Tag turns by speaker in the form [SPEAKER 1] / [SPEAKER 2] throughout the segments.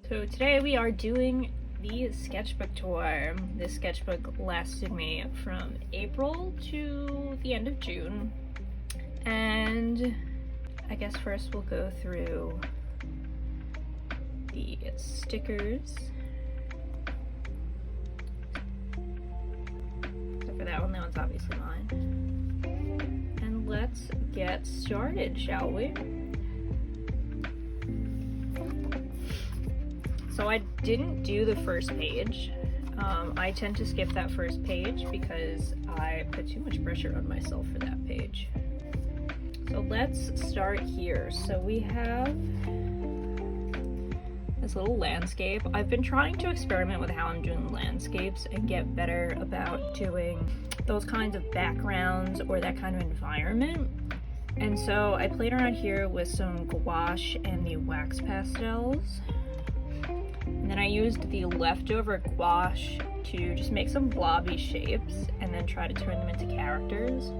[SPEAKER 1] So today we are doing the sketchbook tour. This sketchbook lasted me from April to the end of June. And I guess first we'll go through the stickers. Except for that one's obviously mine. And let's get started, shall we? So I didn't do the first page. I tend to skip that first page because I put too much pressure on myself for that page. So let's start here. So we have this little landscape. I've been trying to experiment with how I'm doing landscapes and get better about doing those kinds of backgrounds or that kind of environment. And so I played around here with some gouache and the wax pastels. And then I used the leftover gouache to just make some blobby shapes and then try to turn them into characters.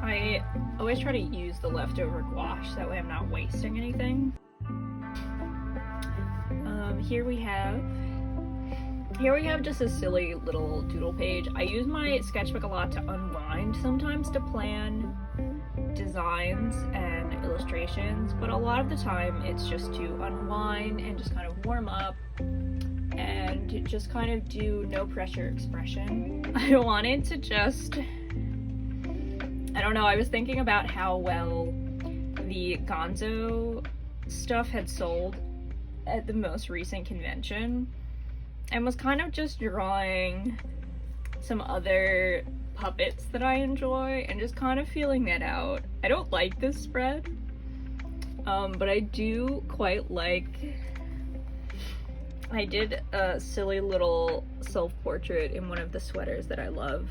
[SPEAKER 1] I always try to use the leftover gouache, so that way I'm not wasting anything. Here we have just a silly little doodle page. I use my sketchbook a lot to unwind, sometimes to plan designs and illustrations, but a lot of the time it's just to unwind and just kind of warm up and just kind of do no pressure expression. I wanted to just, I don't know, I was thinking about how well the Gonzo stuff had sold at the most recent convention and was kind of just drawing some other puppets that I enjoy and just kind of feeling that out. I don't like this spread, but I do quite like, I did a silly little self-portrait in one of the sweaters that I love,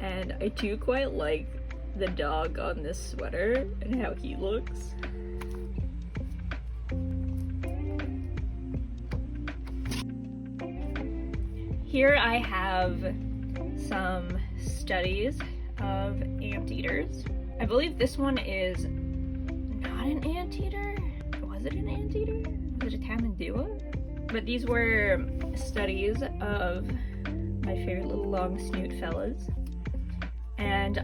[SPEAKER 1] and I do quite like the dog on this sweater and how he looks. Here I have some studies of anteaters. I believe this one is not an anteater. Was it an anteater? Was it a tamandua? But these were studies of my favorite little long snoot fellas. And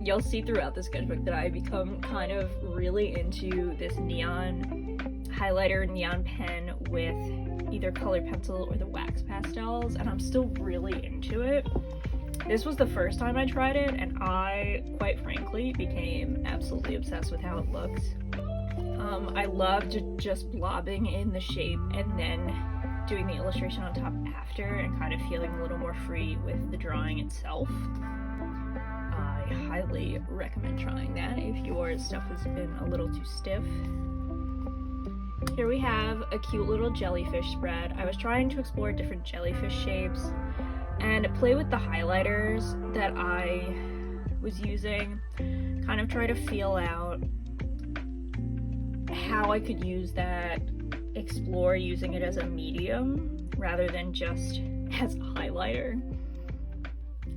[SPEAKER 1] you'll see throughout the sketchbook that I become kind of really into this neon highlighter, neon pen with either colored pencil or the wax pastels, and I'm still really into it. This was the first time I tried it, and I, quite frankly, became absolutely obsessed with how it looks. I loved just blobbing in the shape and then doing the illustration on top after and kind of feeling a little more free with the drawing itself. I highly recommend trying that if your stuff has been a little too stiff. Here we have a cute little jellyfish spread. I was trying to explore different jellyfish shapes and play with the highlighters that I was using, kind of try to feel out how I could use that, explore using it as a medium rather than just as a highlighter.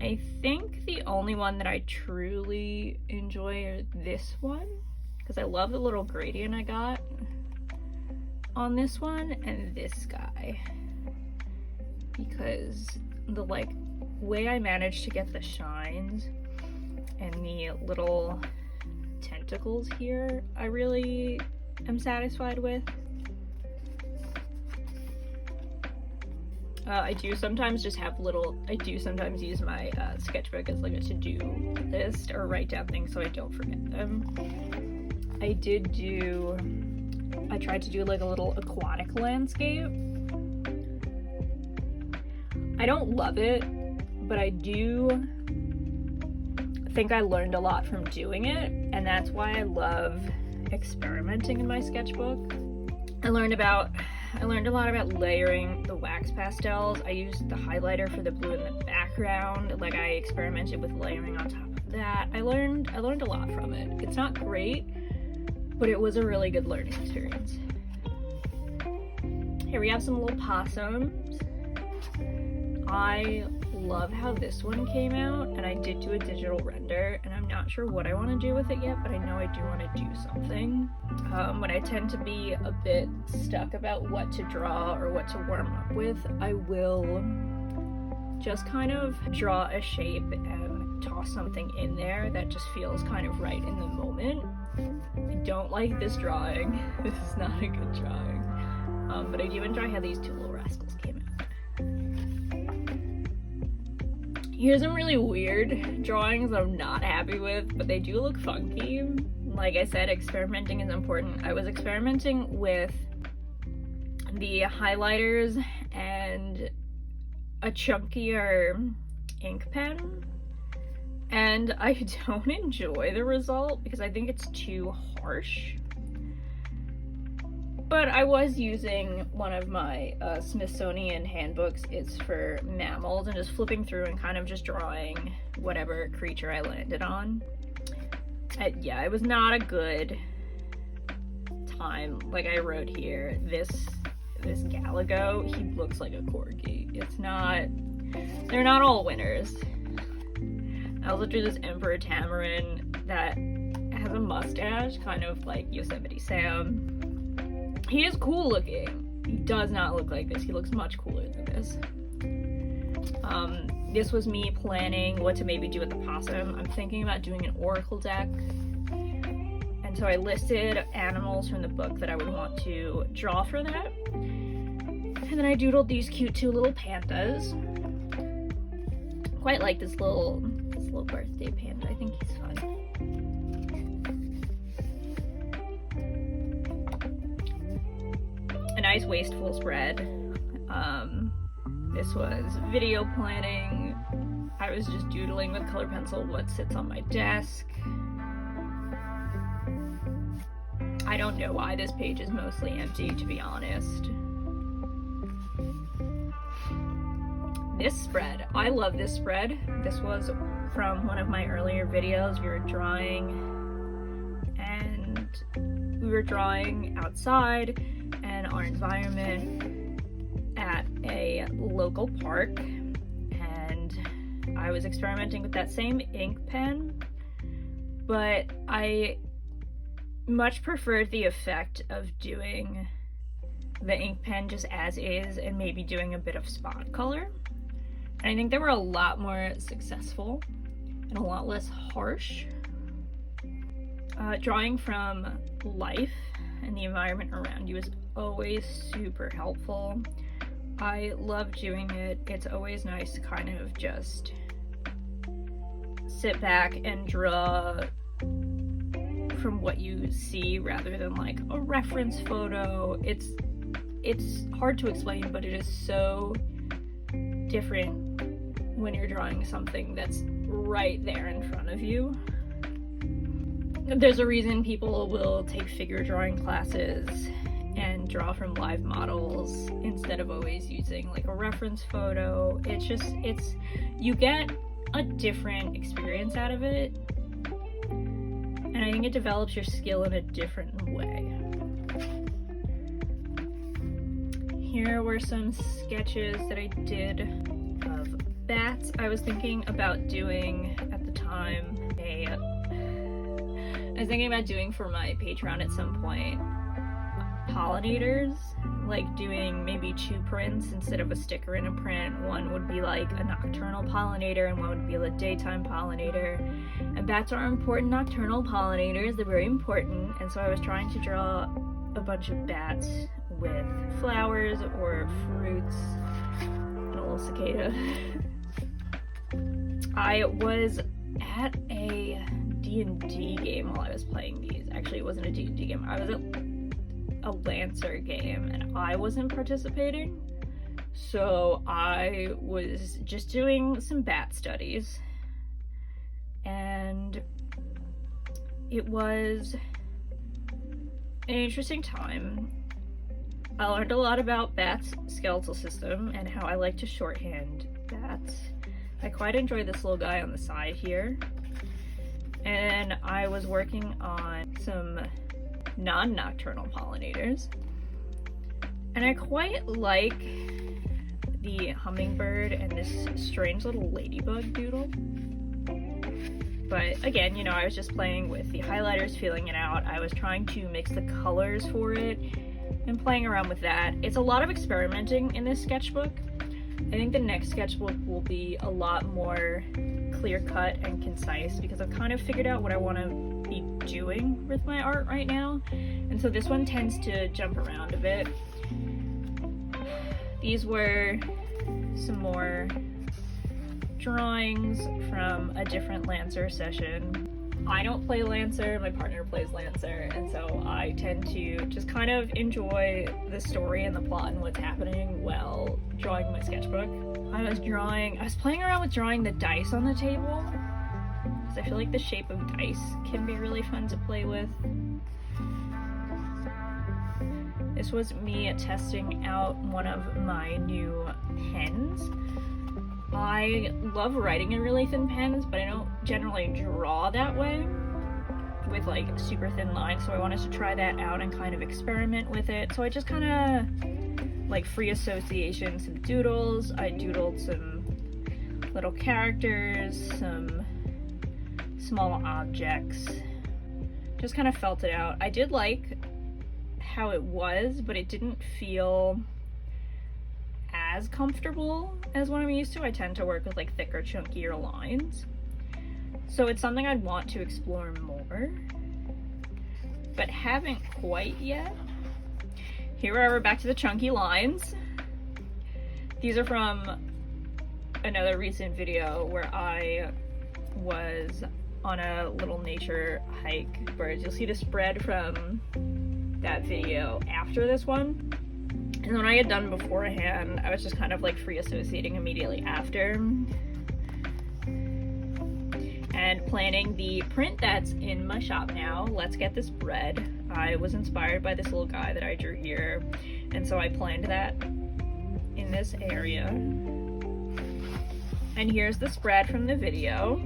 [SPEAKER 1] I think the only one that I truly enjoy is this one, because I love the little gradient I got on this one and this guy, because the way I managed to get the shines and the little tentacles here, I really am satisfied with. I do sometimes use my sketchbook as like a to-do list or write down things so I don't forget them. I tried to do like a little aquatic landscape. I don't love it, but I do think I learned a lot from doing it, and that's why I love experimenting in my sketchbook. I learned a lot about layering the wax pastels. I used the highlighter for the blue in the background. Like, I experimented with layering on top of that. I learned a lot from it. It's not great, but it was a really good learning experience. Here we have some little possums. I love how this one came out, and I did do a digital render, and I'm not sure what I want to do with it yet, but I know I do want to do something. When I tend to be a bit stuck about what to draw or what to warm up with, I will just kind of draw a shape and toss something in there that just feels kind of right in the moment. I don't like this drawing. This is not a good drawing. But I do enjoy how these two little rascals came out. Here's some really weird drawings I'm not happy with, but they do look funky. Like I said, experimenting is important. I was experimenting with the highlighters and a chunkier ink pen, and I don't enjoy the result because I think it's too harsh. But I was using one of my Smithsonian handbooks. It's for mammals, and just flipping through and kind of just drawing whatever creature I landed on. Yeah, it was not a good time. Like I wrote here, this Galago, he looks like a corgi. It's not, they're not all winners. I also drew this Emperor Tamarin that has a mustache, kind of like Yosemite Sam. He is cool looking. He does not look like this. He looks much cooler than this. This was me planning what to maybe do with the possum. I'm thinking about doing an oracle deck. And so I listed animals from the book that I would want to draw for that. And then I doodled these cute two little pandas. Quite like this little birthday panda. I think he's fun. A nice wasteful spread. This was video planning. I was just doodling with color pencil what sits on my desk. I don't know why this page is mostly empty, to be honest. This spread, I love this spread. This was from one of my earlier videos. We were drawing outside and our environment at a local park, and I was experimenting with that same ink pen, but I much preferred the effect of doing the ink pen just as is and maybe doing a bit of spot color. And I think they were a lot more successful and a lot less harsh. Drawing from life and the environment around you is always super helpful. I love doing it. It's always nice to kind of just sit back and draw from what you see rather than like a reference photo. It's hard to explain, but it is so different when you're drawing something that's right there in front of you. There's a reason people will take figure drawing classes and draw from live models instead of always using like a reference photo. You get a different experience out of it, and I think it develops your skill in a different way. Here were some sketches that I did of bats. I was thinking about doing at the time for my Patreon at some point pollinators, like doing maybe 2 prints instead of a sticker in a print. One would be like a nocturnal pollinator and one would be a daytime pollinator. And bats are important nocturnal pollinators. They're very important. And so I was trying to draw a bunch of bats with flowers or fruits. And a little cicada. I was at a D&D game while I was playing these. Actually, it wasn't a D&D game. I was at a Lancer game and I wasn't participating. So I was just doing some bat studies. And it was an interesting time. I learned a lot about bats' skeletal system and how I like to shorthand bats. I quite enjoy this little guy on the side here. And I was working on some non-nocturnal pollinators. And I quite like the hummingbird and this strange little ladybug doodle. But again, you know, I was just playing with the highlighters, feeling it out. I was trying to mix the colors for it and playing around with that. It's a lot of experimenting in this sketchbook. I think the next sketchbook will be a lot more clear-cut and concise because I've kind of figured out what I want to be doing with my art right now. And so this one tends to jump around a bit. These were some more drawings from a different Lancer session. I don't play Lancer, my partner plays Lancer, and so I tend to just kind of enjoy the story and the plot and what's happening while drawing my sketchbook. I was playing around with drawing the dice on the table, because I feel like the shape of dice can be really fun to play with. This was me testing out one of my new pens. I love writing in really thin pens, but I don't generally draw that way with like super thin lines, so I wanted to try that out and kind of experiment with it. So I just kind of like free association, some doodles. I doodled some little characters, some small objects, just kind of felt it out. I did like how it was, but it didn't feel as comfortable as what I'm used to. I tend to work with like thicker, chunkier lines. So it's something I'd want to explore more, but haven't quite yet. Here we're back to the chunky lines. These are from another recent video where I was on a little nature hike. Birds. You'll see the spread from that video after this one. And when I had done beforehand, I was just kind of like free associating immediately after. And planning the print that's in my shop now, Let's Get This Bread. I was inspired by this little guy that I drew here, and so I planned that in this area. And here's the spread from the video.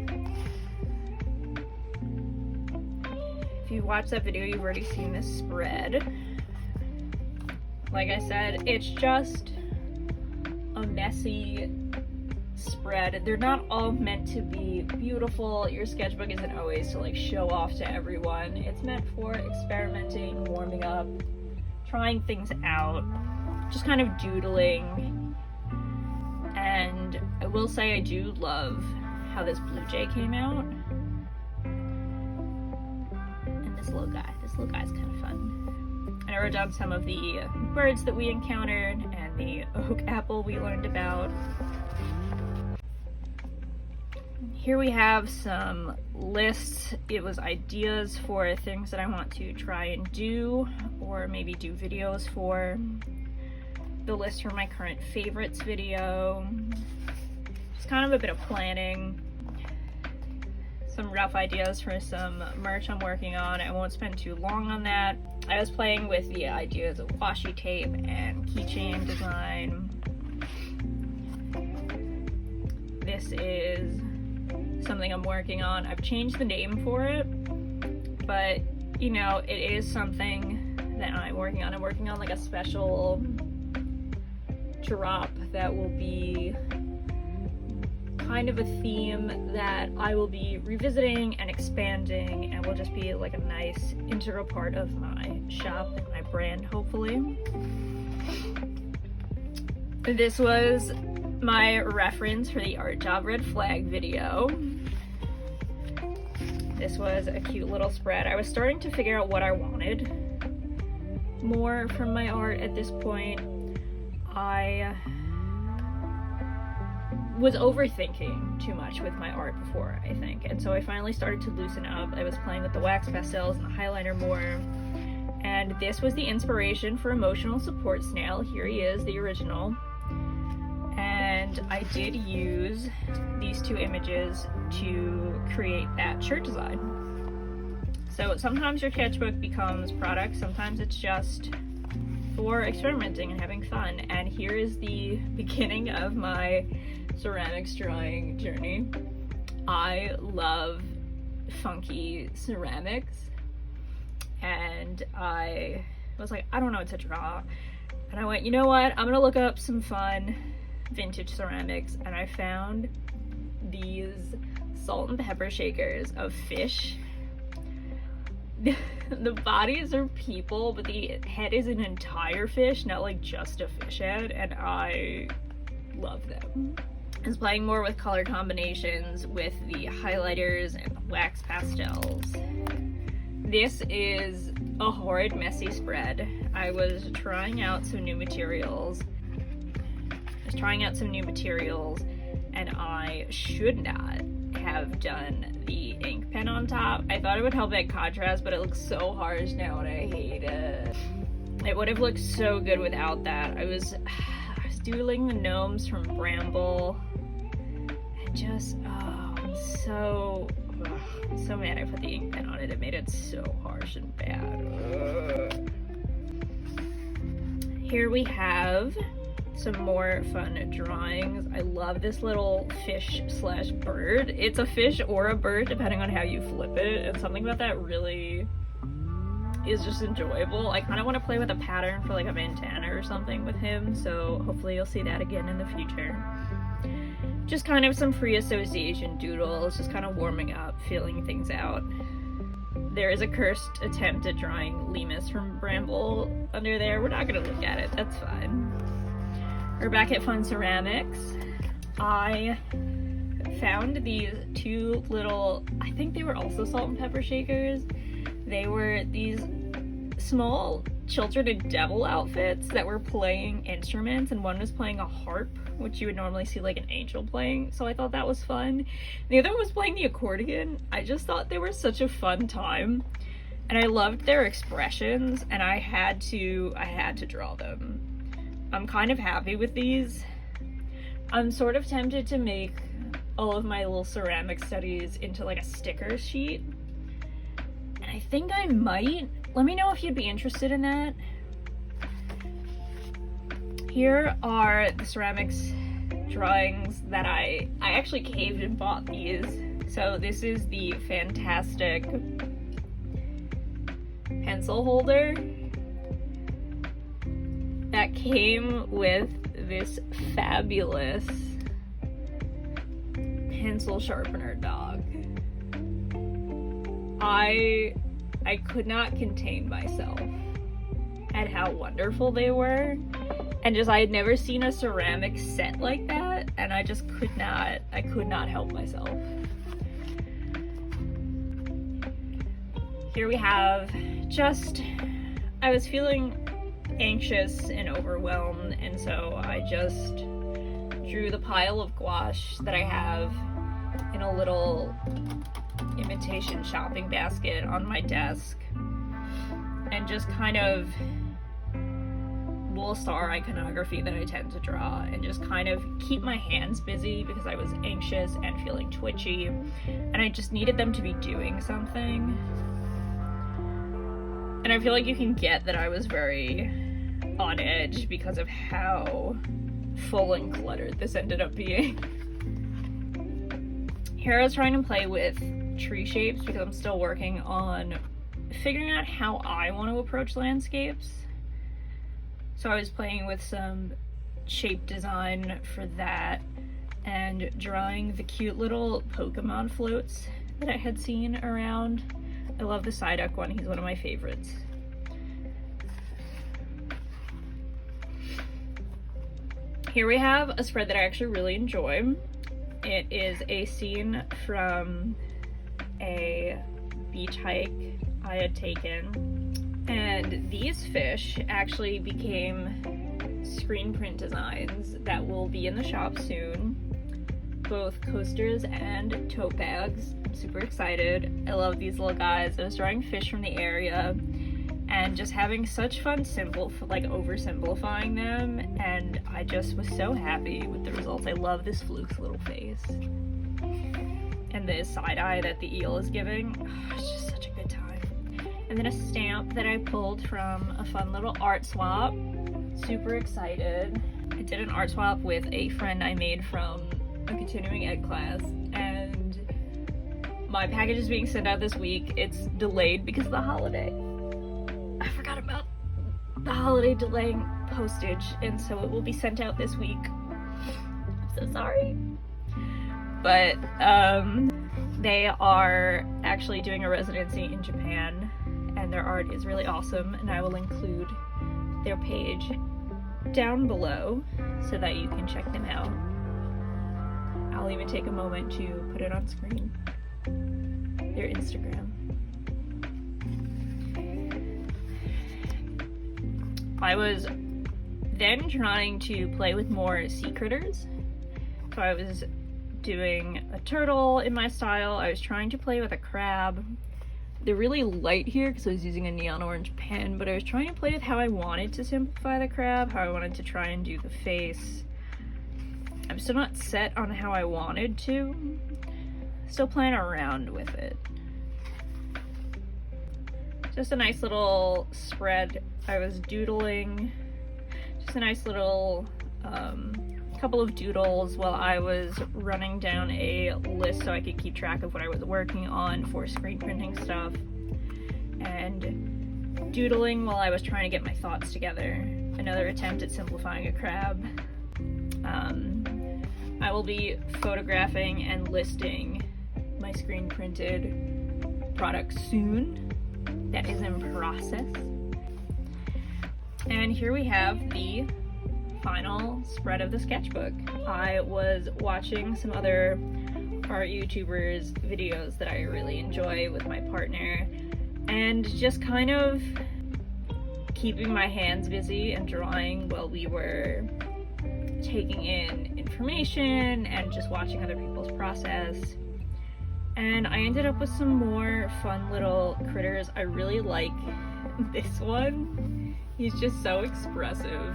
[SPEAKER 1] If you watched that video, you've already seen this spread. Like I said, it's just a messy spread. They're not all meant to be beautiful. Your sketchbook isn't always to like show off to everyone. It's meant for experimenting, warming up, trying things out, just kind of doodling. And I will say I do love how this blue jay came out. And this little guy's kind of fun. And I wrote down some of the birds that we encountered and the oak apple we learned about. Here we have some lists. It was ideas for things that I want to try and do, or maybe do videos for. The list for my current favorites video. Just kind of a bit of planning. Some rough ideas for some merch I'm working on. I won't spend too long on that. I was playing with the ideas of washi tape and keychain design. This is something I'm working on. I've changed the name for it, but you know, it is something that I'm working on. I'm working on like a special drop that will be kind of a theme that I will be revisiting and expanding, and will just be like a nice integral part of my shop and my brand, hopefully. This was my reference for the Art Job Red Flag video. This was a cute little spread. I was starting to figure out what I wanted more from my art at this point. I was overthinking too much with my art before, I think, and so I finally started to loosen up. I was playing with the wax pastels and the highlighter more, and this was the inspiration for Emotional Support Snail. Here he is, the original. And I did use these two images to create that shirt design. So sometimes your sketchbook becomes product, sometimes it's just for experimenting and having fun. And here is the beginning of my ceramics drawing journey. I love funky ceramics, and I was like, I don't know what to draw. And I went, you know what, I'm gonna look up some fun vintage ceramics, and I found these salt and pepper shakers of fish. The bodies are people, but the head is an entire fish, not like just a fish head, and I love them. I was playing more with color combinations with the highlighters and the wax pastels. This is a horrid, messy spread. I was trying out some new materials. And I should not have done the ink pen on top. I thought it would help add contrast, but it looks so harsh now and I hate it. It would have looked so good without that. I was doodling the gnomes from Bramble, and just, I'm so mad I put the ink pen on it. It made it so harsh and bad. Here we have some more fun drawings. I love this little fish slash bird. It's a fish or a bird depending on how you flip it, and something about that really is just enjoyable. I kind of want to play with a pattern for like a bandana or something with him, so hopefully you'll see that again in the future. Just kind of some free association doodles, just kind of warming up, feeling things out. There is a cursed attempt at drawing Lemus from Bramble under there. We're not gonna look at it, that's fine. We're back at Fun Ceramics. I found these two little, I think they were also salt and pepper shakers. They were these small children in devil outfits that were playing instruments, and one was playing a harp, which you would normally see like an angel playing, so I thought that was fun. The other one was playing the accordion. I just thought they were such a fun time, and I loved their expressions, and I had to draw them. I'm kind of happy with these. I'm sort of tempted to make all of my little ceramic studies into like a sticker sheet, and I think I might. Let me know if you'd be interested in that. Here are the ceramics drawings that I actually caved and bought these. So this is the fantastic pencil holder that came with this fabulous pencil sharpener dog. I could not contain myself at how wonderful they were, and just I had never seen a ceramic set like that, and I just could not help myself. Here we have I was feeling anxious and overwhelmed, and so I just drew the pile of gouache that I have in a little imitation shopping basket on my desk, and just kind of little star iconography that I tend to draw, and just kind of keep my hands busy because I was anxious and feeling twitchy, and I just needed them to be doing something. And I feel like you can get that I was very on edge because of how full and cluttered this ended up being. Here I was trying to play with tree shapes because I'm still working on figuring out how I want to approach landscapes. So I was playing with some shape design for that and drawing the cute little Pokemon floats that I had seen around. I love the Psyduck one, he's one of my favorites. Here we have a spread that I actually really enjoy. It is a scene from a beach hike I had taken, and these fish actually became screen print designs that will be in the shop soon. Both coasters and tote bags. I'm super excited. I love these little guys. I was drawing fish from the area and just having such fun oversimplifying them, and I just was so happy with the results. I love this Fluke's little face. And the side eye that the eel is giving. Oh, it's just such a good time. And then a stamp that I pulled from a fun little art swap. Super excited. I did an art swap with a friend I made from a continuing ed class, and my package is being sent out this week. It's delayed because of the holiday. I forgot about the holiday delaying postage, and so it will be sent out this week. so sorry. But they are actually doing a residency in Japan, and their art is really awesome, and I will include their page down below so that you can check them out. I'll even take a moment to put it on screen. Their Instagram. I was then trying to play with more sea critters. So I was doing a turtle in my style. I was trying to play with a crab. They're really light here because I was using a neon orange pen, but I was trying to play with how I wanted to simplify the crab, how I wanted to try and do the face. I'm still not set on how I wanted to. Still playing around with it. Just a nice little spread. I was doodling. Just a nice little couple of doodles while I was running down a list so I could keep track of what I was working on for screen printing stuff, and doodling while I was trying to get my thoughts together. Another attempt at simplifying a crab. I will be photographing and listing my screen printed products soon. That is in process. And here we have the final spread of the sketchbook. I was watching some other art YouTubers videos that I really enjoy with my partner, and just kind of keeping my hands busy and drawing while we were taking in information and just watching other people's process. And I ended up with some more fun little critters. I really like this one. He's just so expressive.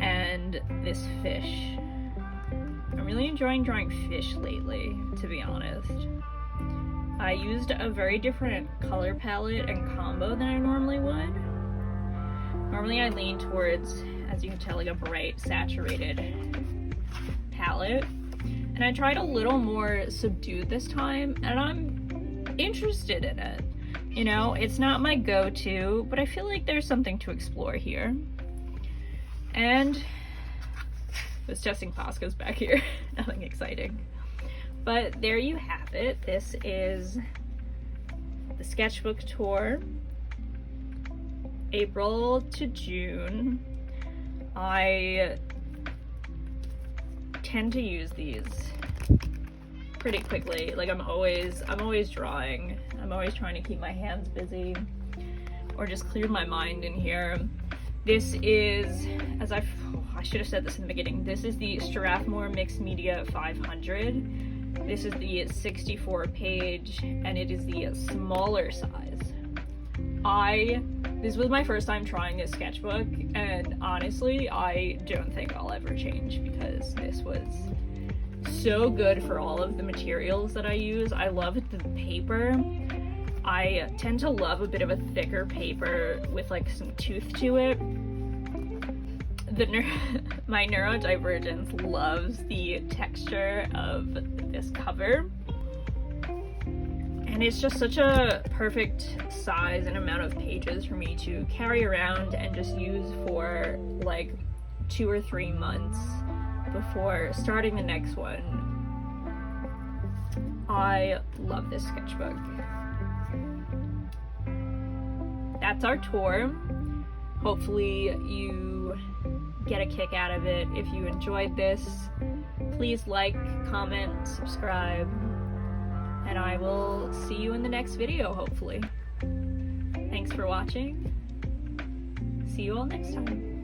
[SPEAKER 1] And this fish. I'm really enjoying drawing fish lately, to be honest. I used a very different color palette and combo than I normally would. Normally I lean towards, as you can tell, like a bright, saturated palette. And I tried a little more subdued this time, and I'm interested in it. You know, it's not my go-to, but I feel like there's something to explore here. And I was testing Pascas back here. Nothing exciting. But there you have it. This is the sketchbook tour, April to June. I tend to use these pretty quickly. Like I'm always drawing. I'm always trying to keep my hands busy or just clear my mind in here. This is, I should have said this in the beginning, this is the Strathmore Mixed Media 500. This is the 64 page, and it is the smaller size. This was my first time trying this sketchbook, and honestly, I don't think I'll ever change because this was so good for all of the materials that I use. I love the paper. I tend to love a bit of a thicker paper with like some tooth to it. My neurodivergence loves the texture of this cover. And it's just such a perfect size and amount of pages for me to carry around and just use for like 2 or 3 months before starting the next one. I love this sketchbook. That's our tour. Hopefully you get a kick out of it. If you enjoyed this, please like, comment, subscribe, and I will see you in the next video, hopefully. Thanks for watching. See you all next time.